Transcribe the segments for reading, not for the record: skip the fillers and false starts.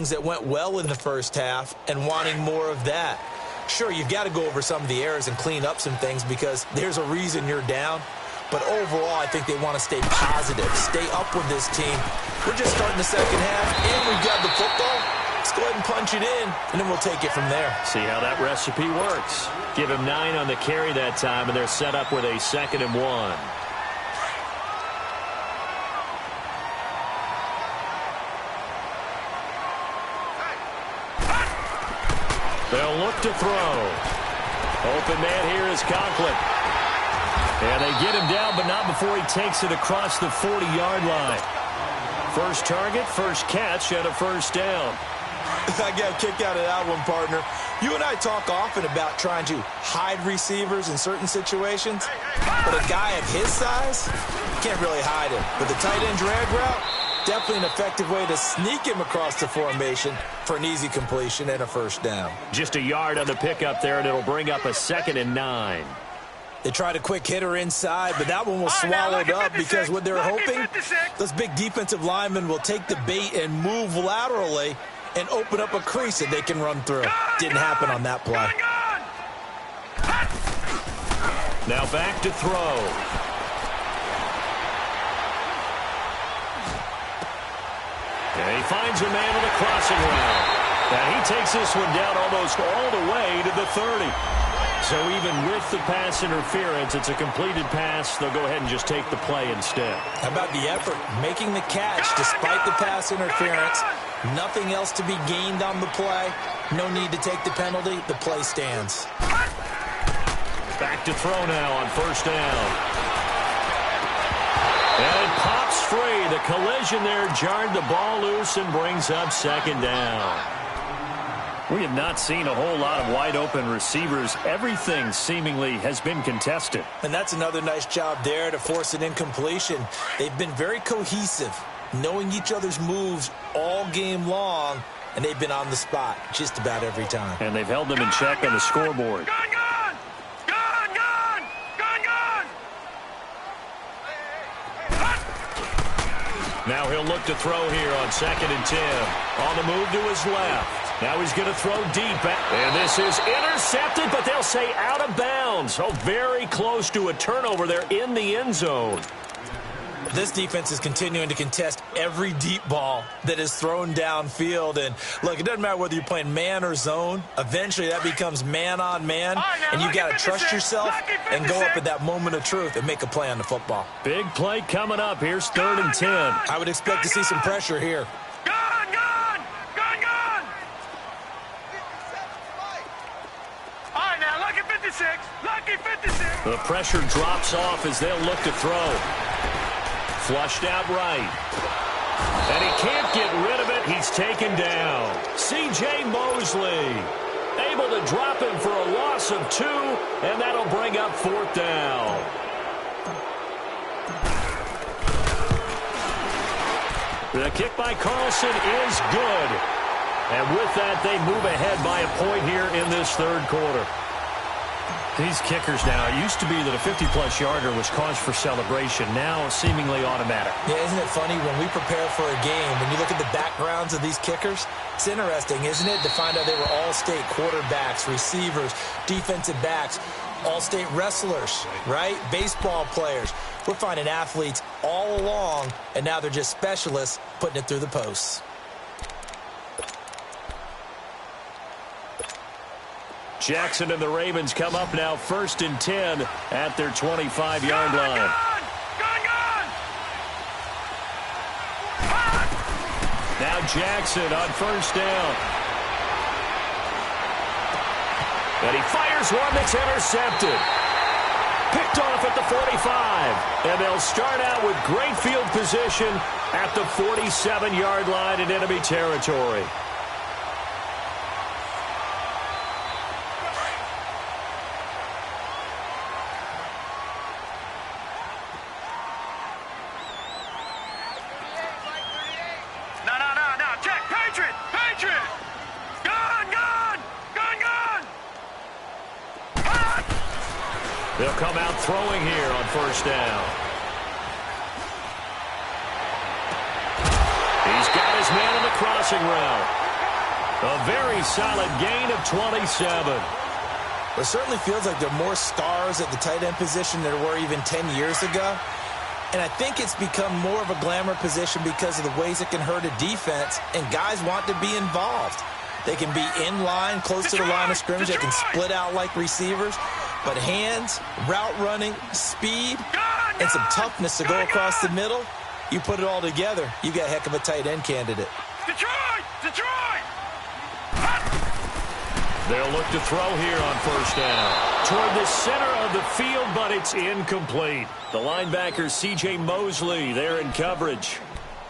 things that went well in the first half and wanting more of that. Sure, you've got to go over some of the errors and clean up some things because there's a reason you're down. But overall, I think they want to stay positive, stay up with this team. We're just starting the second half, and we've got the football. Let's go ahead and punch it in, and then we'll take it from there. See how that recipe works. Give him 9 on the carry that time, and they're set up with a 2nd and 1. They'll look to throw. Open man here is Conklin. And they get him down, but not before he takes it across the 40-yard line. First target, first catch, and a first down. I got a kick out of that one, partner. You and I talk often about trying to hide receivers in certain situations, but a guy of his size can't really hide him. But the tight end drag route, definitely an effective way to sneak him across the formation for an easy completion and a first down. Just a yard on the pickup there, and it'll bring up a 2nd and 9. They tried a quick hitter inside, but that one was swallowed up because what they're hoping, those big defensive linemen will take the bait and move laterally and open up a crease that they can run through. Didn't happen on that play. Now back to throw. And he finds a man with a crossing route. And he takes this one down almost all the way to the 30. So even with the pass interference, it's a completed pass. They'll go ahead and just take the play instead. How about the effort? Making the catch despite the pass interference. Nothing else to be gained on the play. No need to take the penalty. The play stands. Back to throw now on first down. And it pops free. The collision there jarred the ball loose and brings up 2nd down. We have not seen a whole lot of wide-open receivers. Everything seemingly has been contested. And that's another nice job there to force an incompletion. They've been very cohesive, knowing each other's moves all game long, and they've been on the spot just about every time. And they've held them in check on the scoreboard. Now he'll look to throw here on 2nd and 10. On the move to his left. Now he's going to throw deep. And this is intercepted, but they'll say out of bounds. So very close to a turnover there in the end zone. This defense is continuing to contest every deep ball that is thrown downfield. And, look, it doesn't matter whether you're playing man or zone. Eventually that becomes man on man, and you've got to trust yourself and go up at that moment of truth and make a play on the football. Big play coming up. Here's 3rd and 10. I would expect to see some pressure here. The pressure drops off as they'll look to throw. Flushed out right. And he can't get rid of it. He's taken down. C.J. Mosley able to drop him for a loss of 2, and that'll bring up 4th down. The kick by Carlson is good. And with that, they move ahead by a point here in this 3rd quarter. These kickers now, it used to be that a 50-plus yarder was cause for celebration. Now, seemingly automatic. Yeah, isn't it funny when we prepare for a game, when you look at the backgrounds of these kickers, it's interesting, isn't it, to find out they were all-state quarterbacks, receivers, defensive backs, all-state wrestlers, right? Baseball players. We're finding athletes all along, and now they're just specialists putting it through the posts. Jackson and the Ravens come up now 1st and 10 at their 25-yard line. Now Jackson on first down. And he fires one that's intercepted. Picked off at the 45. And they'll start out with great field position at the 47-yard line in enemy territory. They'll come out throwing here on first down. He's got his man on the crossing route. A very solid gain of 27. It certainly feels like there are more stars at the tight end position than there were even 10 years ago. And I think it's become more of a glamour position because of the ways it can hurt a defense, and guys want to be involved. They can be in line, close to the line of scrimmage. They can split out like receivers. But hands, route running, speed, and some toughness to go across the middle, you put it all together, you got a heck of a tight end candidate. They'll look to throw here on first down. Toward the center of the field, but it's incomplete. The linebacker, C.J. Mosley, there in coverage.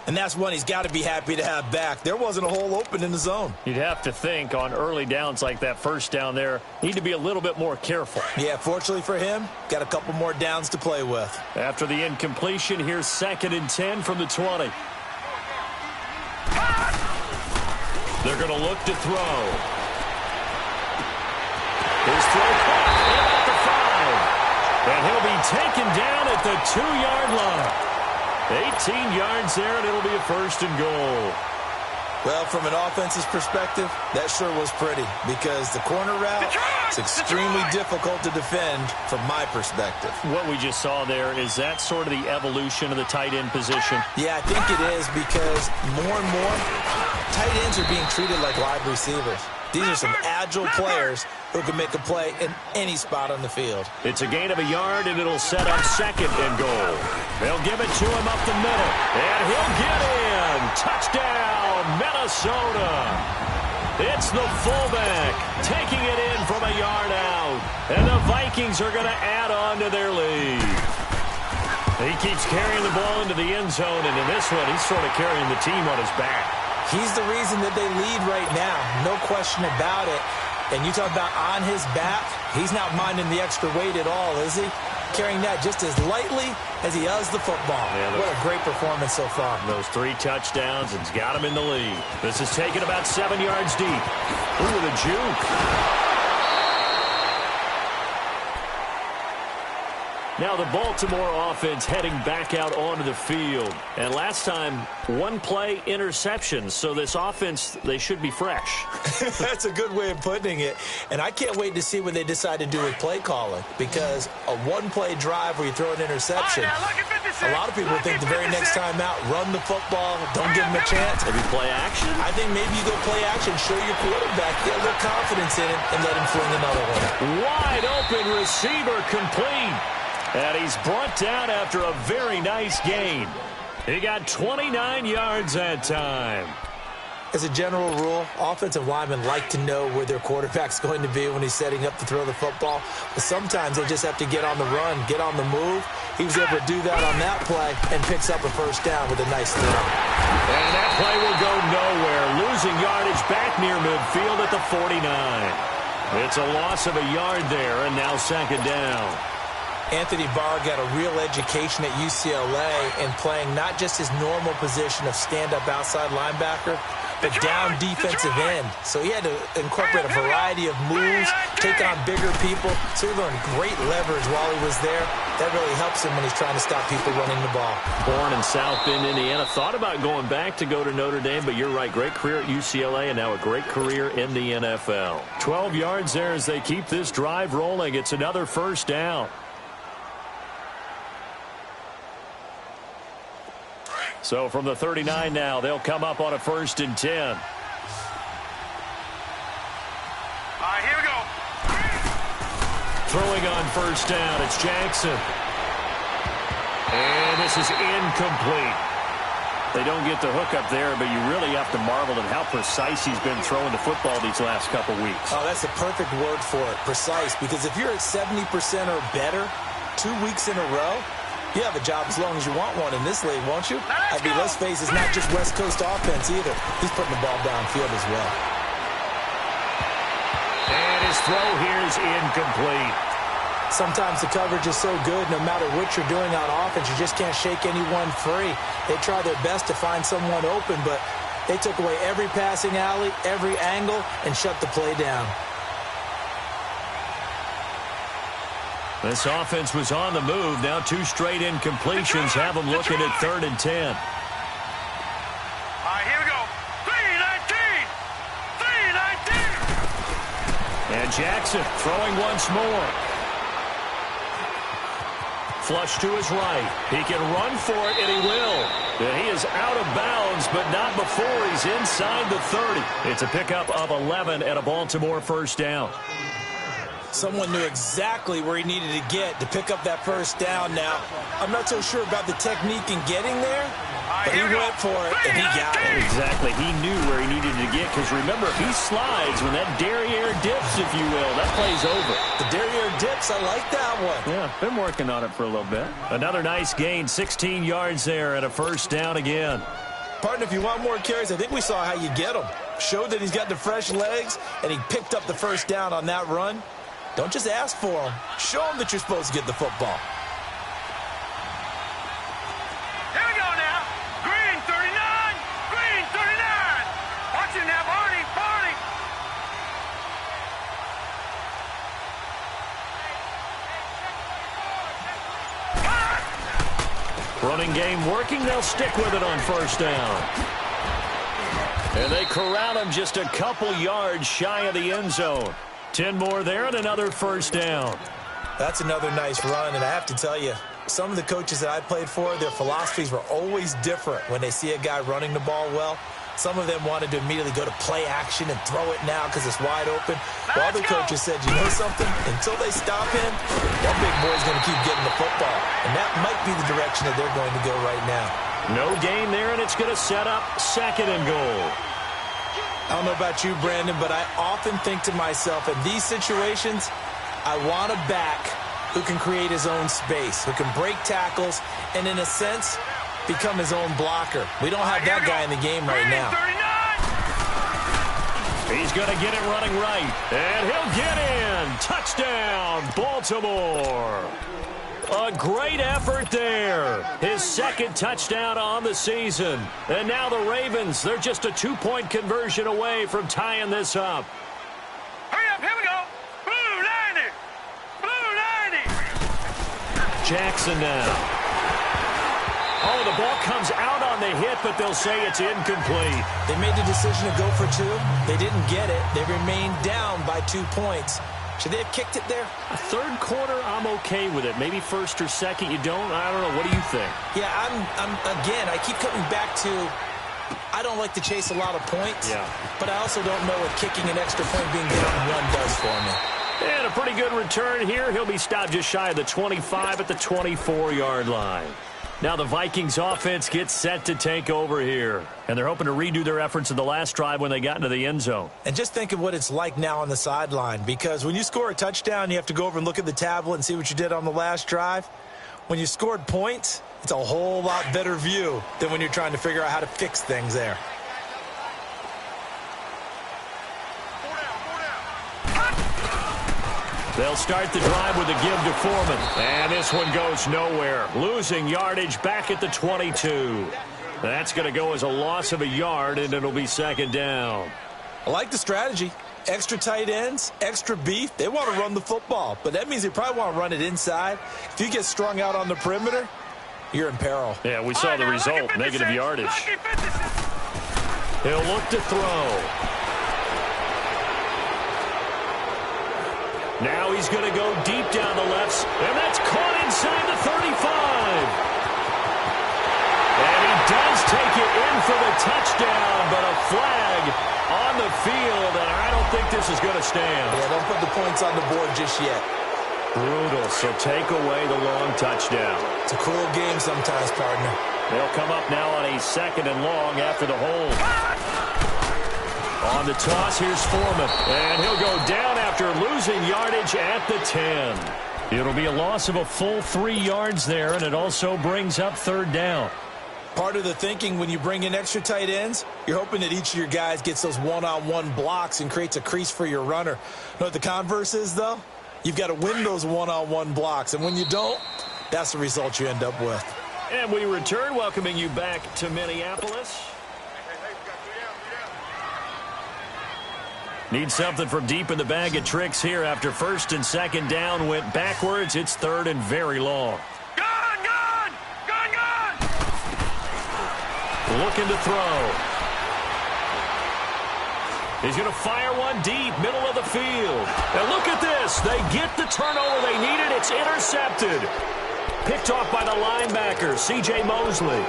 And that's one he's got to be happy to have back. There wasn't a hole open in the zone. You'd have to think on early downs like that first down there, need to be a little bit more careful. Yeah, fortunately for him, got a couple more downs to play with. After the incompletion, here's 2nd and 10 from the 20. They're going to look to throw. His throw caught at the 5. And he'll be taken down at the 2-yard line. 18 yards there, and it'll be a 1st and goal. Well, from an offense's perspective, that sure was pretty because the corner route is extremely difficult to defend from my perspective. What we just saw there, is that sort of the evolution of the tight end position? Yeah, I think it is because more and more tight ends are being treated like wide receivers. These are some agile players who can make a play in any spot on the field. It's a gain of a yard, and it'll set up 2nd and goal. They'll give it to him up the middle, and he'll get in. Touchdown, Minnesota. It's the fullback taking it in from a yard out, and the Vikings are going to add on to their lead. He keeps carrying the ball into the end zone, and in this one, he's sort of carrying the team on his back. He's the reason that they lead right now, no question about it. And you talk about on his back, he's not minding the extra weight at all, is he? Carrying that just as lightly as he does the football. Yeah, what a great performance so far. Those 3 touchdowns and's got him in the lead. This is taken about 7 yards deep. Ooh, the juke. Now the Baltimore offense heading back out onto the field. And last time, 1 play interception. So this offense, they should be fresh. That's a good way of putting it. And I can't wait to see what they decide to do with play calling. Because a 1-play drive where you throw an interception, a lot of people think the very next time out, run the football, don't give them a chance. Maybe play action? I think maybe you go play action, show your quarterback, get a little confidence in it, and let him fling another one. Wide open receiver complete. And he's brought down after a very nice gain. He got 29 yards that time. As a general rule, offensive linemen like to know where their quarterback's going to be when he's setting up to throw the football. But sometimes they just have to get on the run, get on the move. He was able to do that on that play and picks up a 1st down with a nice throw. And that play will go nowhere. Losing yardage back near midfield at the 49. It's a loss of a yard there, and now 2nd down. Anthony Barr got a real education at UCLA in playing not just his normal position of stand-up outside linebacker, but down defensive end. So he had to incorporate a variety of moves, take on bigger people. So he learned great leverage while he was there. That really helps him when he's trying to stop people running the ball. Born in South Bend, Indiana. Thought about going back to go to Notre Dame, but you're right. Great career at UCLA and now a great career in the NFL. 12 yards there as they keep this drive rolling. It's another 1st down. So from the 39 now, they'll come up on a 1st and 10. All right, here we go. Throwing on 1st down, it's Jackson. And this is incomplete. They don't get the hook up there, but you really have to marvel at how precise he's been throwing the football these last couple weeks. Oh, that's a perfect word for it, precise, because if you're at 70% or better 2 weeks in a row, you have a job as long as you want one in this league, won't you? I mean, let's face it, it's not just West Coast offense either. He's putting the ball downfield as well. And his throw here is incomplete. Sometimes the coverage is so good, no matter what you're doing on offense, you just can't shake anyone free. They try their best to find someone open, but they took away every passing alley, every angle, and shut the play down. This offense was on the move. Now 2 straight incompletions have them looking at 3rd and 10. All right, here we go. 3-19. Jackson throwing once more. Flush to his right. He can run for it, and he will. And he is out of bounds, but not before he's inside the 30. It's a pickup of 11 and a Baltimore first down. Someone knew exactly where he needed to get to pick up that first down now. I'm not so sure about the technique in getting there, but he went for it, and he got it. Exactly. He knew where he needed to get, because remember, if he slides when that derriere dips, if you will, that play's over. The derriere dips, I like that one. Yeah, been working on it for a little bit. Another nice gain, 16 yards there, and a first down again. Partner, if you want more carries, I think we saw how you get them. Showed that he's got the fresh legs, and he picked up the first down on that run. Don't just ask for them. Show them that you're supposed to get the football. Here we go now. Green 39. Green 39. Watch him now, Barney. Barney. Running game working. They'll stick with it on first down. And they corral him just a couple yards shy of the end zone. 10 more there and another first down. That's another nice run, and I have to tell you, some of the coaches that I played for, their philosophies were always different when they see a guy running the ball well. Some of them wanted to immediately go to play action and throw it now because it's wide open. While other coaches said, you know something? Until they stop him, that big boy's going to keep getting the football. And that might be the direction that they're going to go right now. No gain there, and it's going to set up second and goal. I don't know about you, Brandon, but I often think to myself, in these situations, I want a back who can create his own space, who can break tackles, and in a sense, become his own blocker. We don't have that guy in the game right now. He's going to get it running right, and he'll get in. Touchdown, Baltimore. A great effort there. His second touchdown on the season. And now the Ravens, they're just a 2-point conversion away from tying this up. Hurry up, here we go. Blue 90. Blue 90. Jackson now. Oh, the ball comes out on the hit, but they'll say it's incomplete. They made the decision to go for two. They didn't get it. They remained down by 2 points. Should they have kicked it there? A third quarter, I'm okay with it. Maybe first or second, you don't? I don't know. What do you think? Yeah, again, I keep coming back to, I don't like to chase a lot of points. Yeah. But I also don't know what kicking an extra point being given one does for me. And a pretty good return here. He'll be stopped just shy of the 25 at the 24-yard line. Now the Vikings offense gets set to take over here. And they're hoping to redo their efforts in the last drive when they got into the end zone. And just think of what it's like now on the sideline. Because when you score a touchdown, you have to go over and look at the tablet and see what you did on the last drive. When you scored points, it's a whole lot better view than when you're trying to figure out how to fix things there. They'll start the drive with a give to Foreman. And this one goes nowhere. Losing yardage back at the 22. That's going to go as a loss of a yard, and it'll be second down. I like the strategy. Extra tight ends, extra beef. They want to run the football, but that means they probably want to run it inside. If you get strung out on the perimeter, you're in peril. Yeah, we saw the result, negative yardage. He'll look to throw. Now he's going to go deep down the left, and that's caught inside the 35. And he does take it in for the touchdown, but a flag on the field, and I don't think this is going to stand. Yeah, don't put the points on the board just yet. Brutal, so take away the long touchdown. It's a cruel game sometimes, partner. They'll come up now on a second and long after the hold. On the toss, here's Foreman, and he'll go down after losing yardage at the 10. It'll be a loss of a full 3 yards there, and it also brings up third down. Part of the thinking when you bring in extra tight ends, you're hoping that each of your guys gets those one-on-one blocks and creates a crease for your runner. You know what the converse is, though? You've got to win those one-on-one blocks, and when you don't, that's the result you end up with. And we return, welcoming you back to Minneapolis. Need something from deep in the bag of tricks here after first and second down went backwards. It's third and very long. Gone, gone! Gone, gone! Looking to throw. He's going to fire one deep, middle of the field. And look at this. They get the turnover they needed. It's intercepted. Picked off by the linebacker, C.J. Mosley.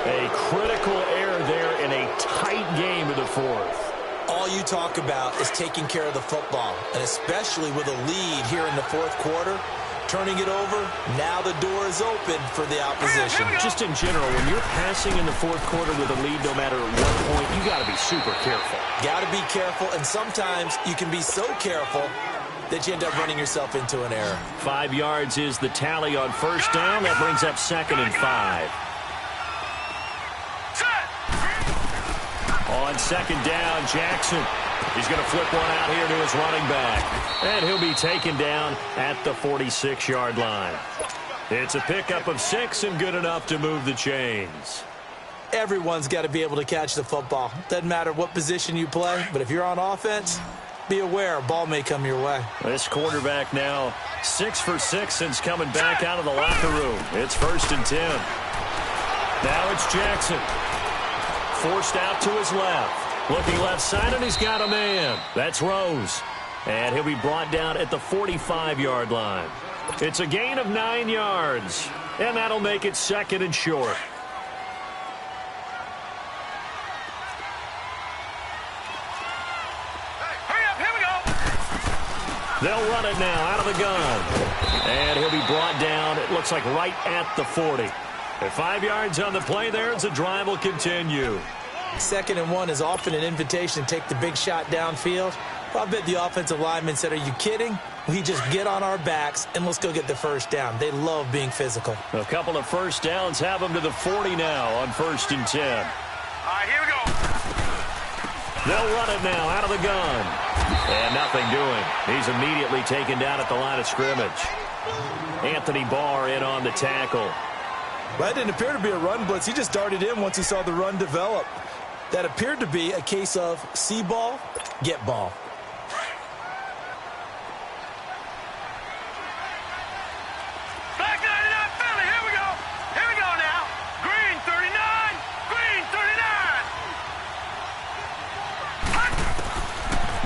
A critical error there in a tight game in the fourth. All you talk about is taking care of the football, and especially with a lead here in the fourth quarter. Turning it over, now the door is open for the opposition. Just in general, when you're passing in the fourth quarter with a lead, no matter at what point, you got to be super careful. Got to be careful, and sometimes you can be so careful that you end up running yourself into an error. 5 yards is the tally on first down. That brings up 2nd and 5. On 2nd down, Jackson. He's going to flip one out here to his running back. And he'll be taken down at the 46-yard line. It's a pickup of 6 and good enough to move the chains. Everyone's got to be able to catch the football. Doesn't matter what position you play, but if you're on offense, be aware a ball may come your way. This quarterback now 6 for 6 since coming back out of the locker room. It's 1st and 10. Now it's Jackson. Forced out to his left. Looking left side, and he's got a man. That's Rose. And he'll be brought down at the 45-yard line. It's a gain of 9 yards. And that'll make it 2nd and short. Hurry up, here we go. They'll run it now out of the gun. And he'll be brought down, it looks like right at the 40. At 5 yards on the play there, as the drive will continue. 2nd and 1 is often an invitation to take the big shot downfield. Well, I bet the offensive lineman said, are you kidding? We just get on our backs and let's go get the first down. They love being physical. A couple of first downs have them to the 40 now on 1st and 10. All right, here we go. They'll run it now out of the gun. And nothing doing. He's immediately taken down at the line of scrimmage. Anthony Barr in on the tackle. Well, that didn't appear to be a run blitz. He just darted in once he saw the run develop. That appeared to be a case of see ball, get ball. Black 99 Philly, here we go. Here we go now. Green 39, green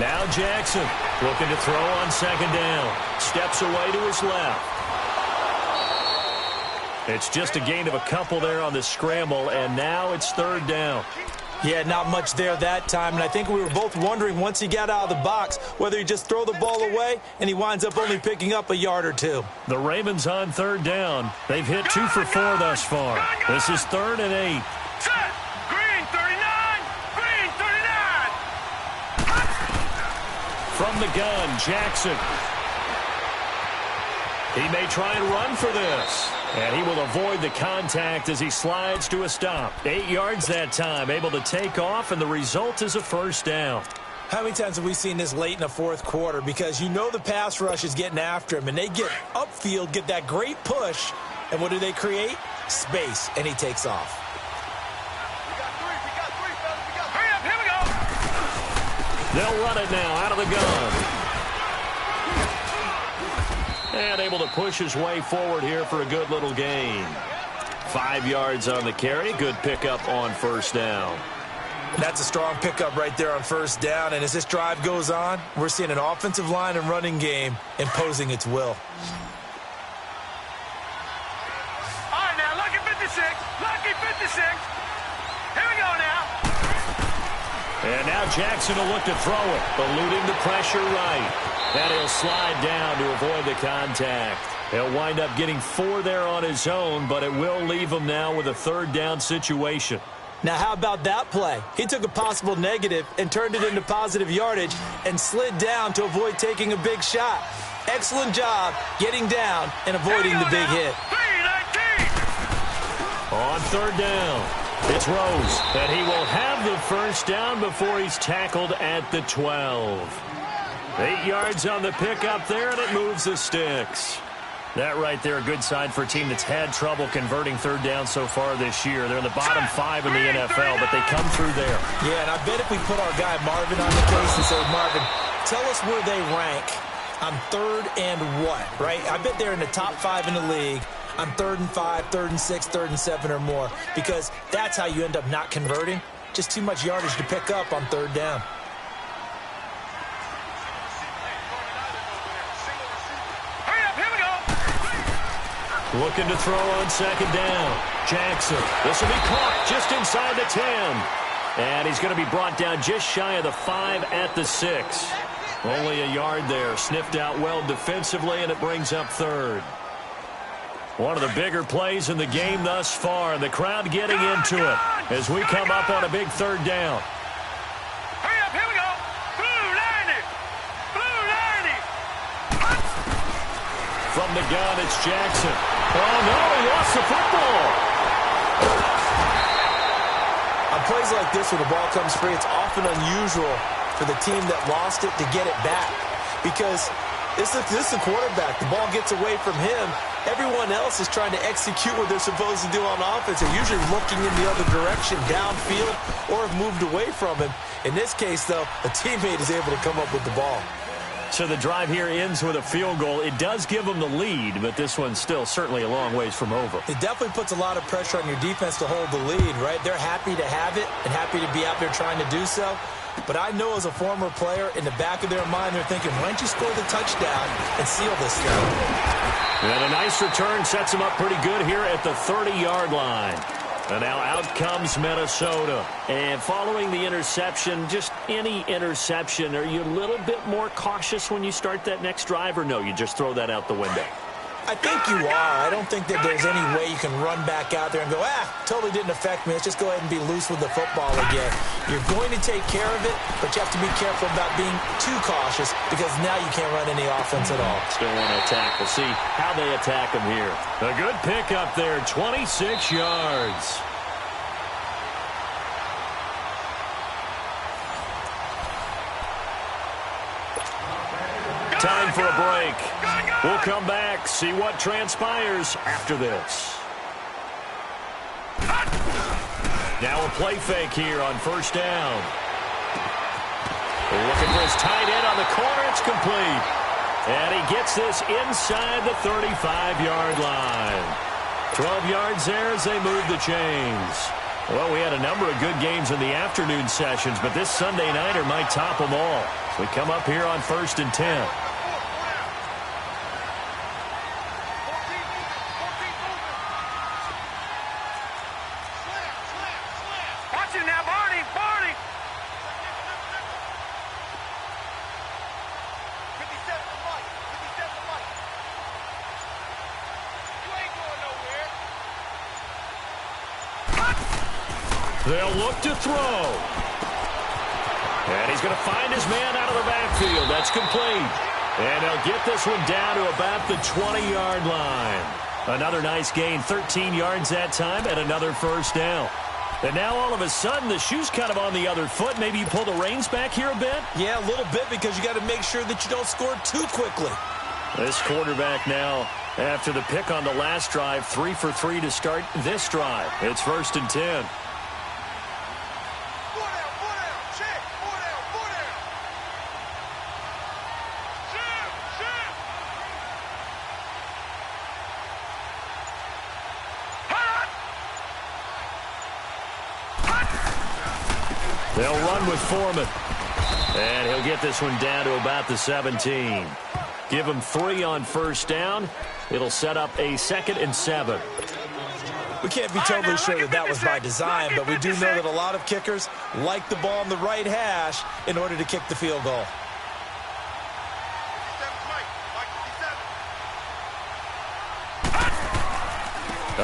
39. Now Jackson looking to throw on 2nd down. Steps away to his left. It's just a gain of a couple there on the scramble, and now it's 3rd down. Yeah, not much there that time, and I think we were both wondering once he got out of the box whether he just throw the ball away, and he winds up only picking up a yard or 2. The Ravens on 3rd down. They've hit 2 for 4 thus far. This is 3rd and 8. Set. Green 39, green 39. From the gun, Jackson. He may try and run for this. And he will avoid the contact as he slides to a stop. 8 yards that time, able to take off, and the result is a first down. How many times have we seen this late in the fourth quarter? Because you know the pass rush is getting after him, and they get upfield, get that great push, and what do they create? Space, and he takes off. Hurry up, here we go. They'll run it now out of the gun. And able to push his way forward here for a good little gain. 5 yards on the carry. Good pickup on first down. That's a strong pickup right there on first down. And as this drive goes on, we're seeing an offensive line and running game imposing its will. All right, now, lucky 56. Lucky 56. Here we go now. And now Jackson will look to throw it. Eluding the pressure right. And he'll slide down to avoid the contact. He'll wind up getting 4 there on his own, but it will leave him now with a 3rd down situation. Now, how about that play? He took a possible negative and turned it into positive yardage and slid down to avoid taking a big shot. Excellent job getting down and avoiding the big hit. 319. On 3rd down, it's Rose. And he will have the first down before he's tackled at the 12. 8 yards on the pickup there, and it moves the sticks. That right there, a good sign for a team that's had trouble converting 3rd down so far this year. They're in the bottom 5 in the NFL, but they come through there. Yeah, and I bet if we put our guy Marvin on the case and say, Marvin, tell us where they rank on 3rd and what, right? I bet they're in the top 5 in the league on 3rd and 5, 3rd and 6, 3rd and 7 or more, because that's how you end up not converting. Just too much yardage to pick up on 3rd down. Looking to throw on second down. Jackson. This will be caught just inside the 10. And he's going to be brought down just shy of the 5 at the 6. Only a yard there. Sniffed out well defensively, and it brings up third. One of the bigger plays in the game thus far, and the crowd getting into it as we come up on a big third down. Hurry up, here we go. Blue 90. Blue 90. From the gun, it's Jackson. Oh, no, he lost the football. On plays like this, when the ball comes free, it's often unusual for the team that lost it to get it back. Because this is the quarterback. The ball gets away from him. Everyone else is trying to execute what they're supposed to do on offense. They're usually looking in the other direction, downfield, or have moved away from him. In this case, though, a teammate is able to come up with the ball. So the drive here ends with a field goal. It does give them the lead, but this one's still certainly a long ways from over. It definitely puts a lot of pressure on your defense to hold the lead, right? They're happy to have it and happy to be out there trying to do so. But I know as a former player, in the back of their mind, they're thinking, why don't you score the touchdown and seal this thing? And a nice return sets them up pretty good here at the 30-yard line. And now out comes Minnesota. And following the interception, just any interception, are you a little bit more cautious when you start that next drive, or no, you just throw that out the window? I think you are. I don't think that there's any way you can run back out there and go, totally didn't affect me. Let's just go ahead and be loose with the football again. You're going to take care of it, but you have to be careful about being too cautious because now you can't run any offense at all. Still want to attack. We'll see how they attack him here. A good pickup there, 26 yards. Time for a break. We'll come back, see what transpires after this. Now a play fake here on first down. Looking for his tight end on the corner. It's complete. And he gets this inside the 35-yard line. 12 yards there as they move the chains. Well, we had a number of good games in the afternoon sessions, but this Sunday nighter might top them all. So we come up here on 1st and 10. They'll look to throw. And he's going to find his man out of the backfield. That's complete. And they'll get this one down to about the 20-yard line. Another nice gain, 13 yards that time, and another first down. And now all of a sudden, the shoe's kind of on the other foot. Maybe you pull the reins back here a bit? Yeah, a little bit because you got to make sure that you don't score too quickly. This quarterback now, after the pick on the last drive, 3 for 3 to start this drive. It's 1st and 10. They'll run with Foreman. And he'll get this one down to about the 17. Give him 3 on first down. It'll set up a 2nd and 7. We can't be totally sure that that was by design, but we do know that a lot of kickers like the ball on the right hash in order to kick the field goal.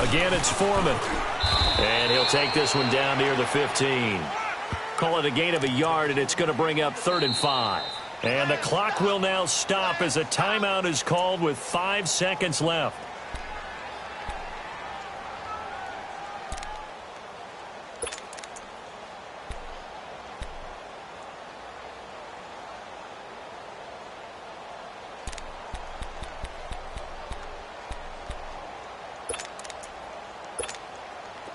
Again, it's Foreman. And he'll take this one down near the 15. Call it a gain of a yard, and it's going to bring up 3rd and 5. And the clock will now stop as a timeout is called with 5 seconds left.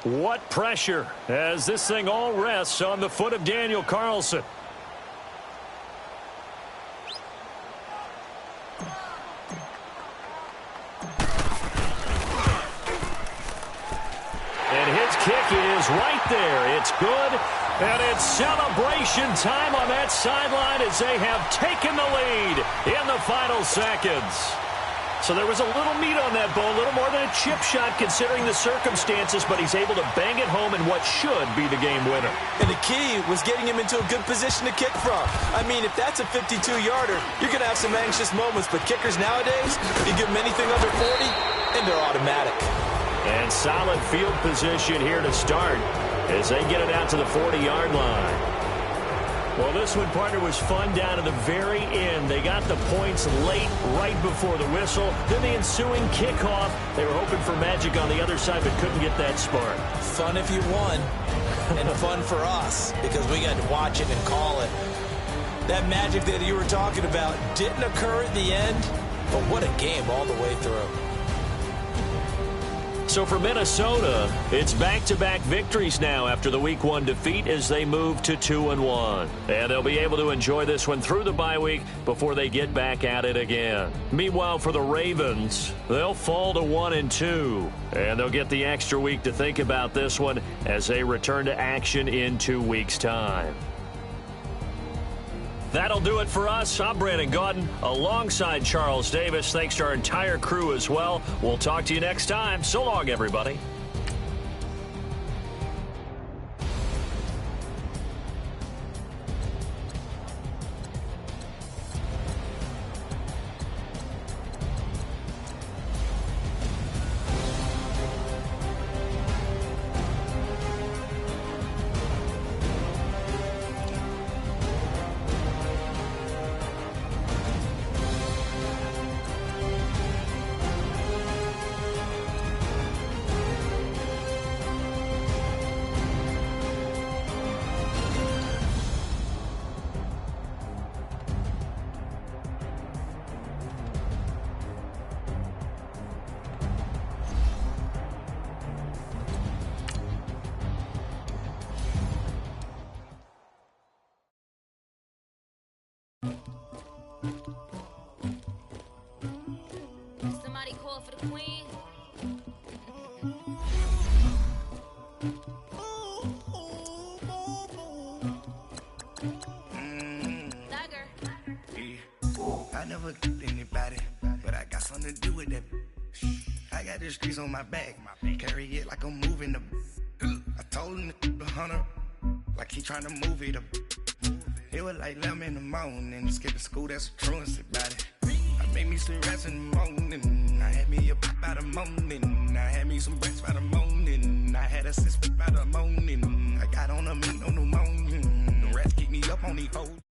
What pressure as this thing all rests on the foot of Daniel Carlson. And his kick is right there. It's good. And it's celebration time on that sideline as they have taken the lead in the final seconds. So there was a little meat on that bone, a little more than a chip shot considering the circumstances, but he's able to bang it home in what should be the game winner. And the key was getting him into a good position to kick from. I mean, if that's a 52-yarder, you're going to have some anxious moments, but kickers nowadays, you give them anything under 40, and they're automatic. And solid field position here to start as they get it out to the 40-yard line. Well, this one, partner, was fun down to the very end. They got the points late, right before the whistle. Then the ensuing kickoff. They were hoping for magic on the other side, but couldn't get that spark. Fun if you won, and fun for us, because we got to watch it and call it. That magic that you were talking about didn't occur at the end, but what a game all the way through. So for Minnesota, it's back-to-back victories now after the Week 1 defeat as they move to 2-1. And they'll be able to enjoy this one through the bye week before they get back at it again. Meanwhile, for the Ravens, they'll fall to 1-2. And they'll get the extra week to think about this one as they return to action in 2 weeks' time. That'll do it for us. I'm Brandon Gaudin alongside Charles Davis. Thanks to our entire crew as well. We'll talk to you next time. So long, everybody. Somebody call for the queen. I never killed anybody, but I got something to do with that. I got the streets on my back, carry it like I'm moving the. I told him the hunter, like he trying to move it up. It was like 11 in the morning, skipping school, that's a truancy about it. I made me some rats in the morning, I had me a pop by the morning, I had me some breaks by the morning, I had a six by the morning, I got on a meat on the morning, the rats keep me up on these hoes.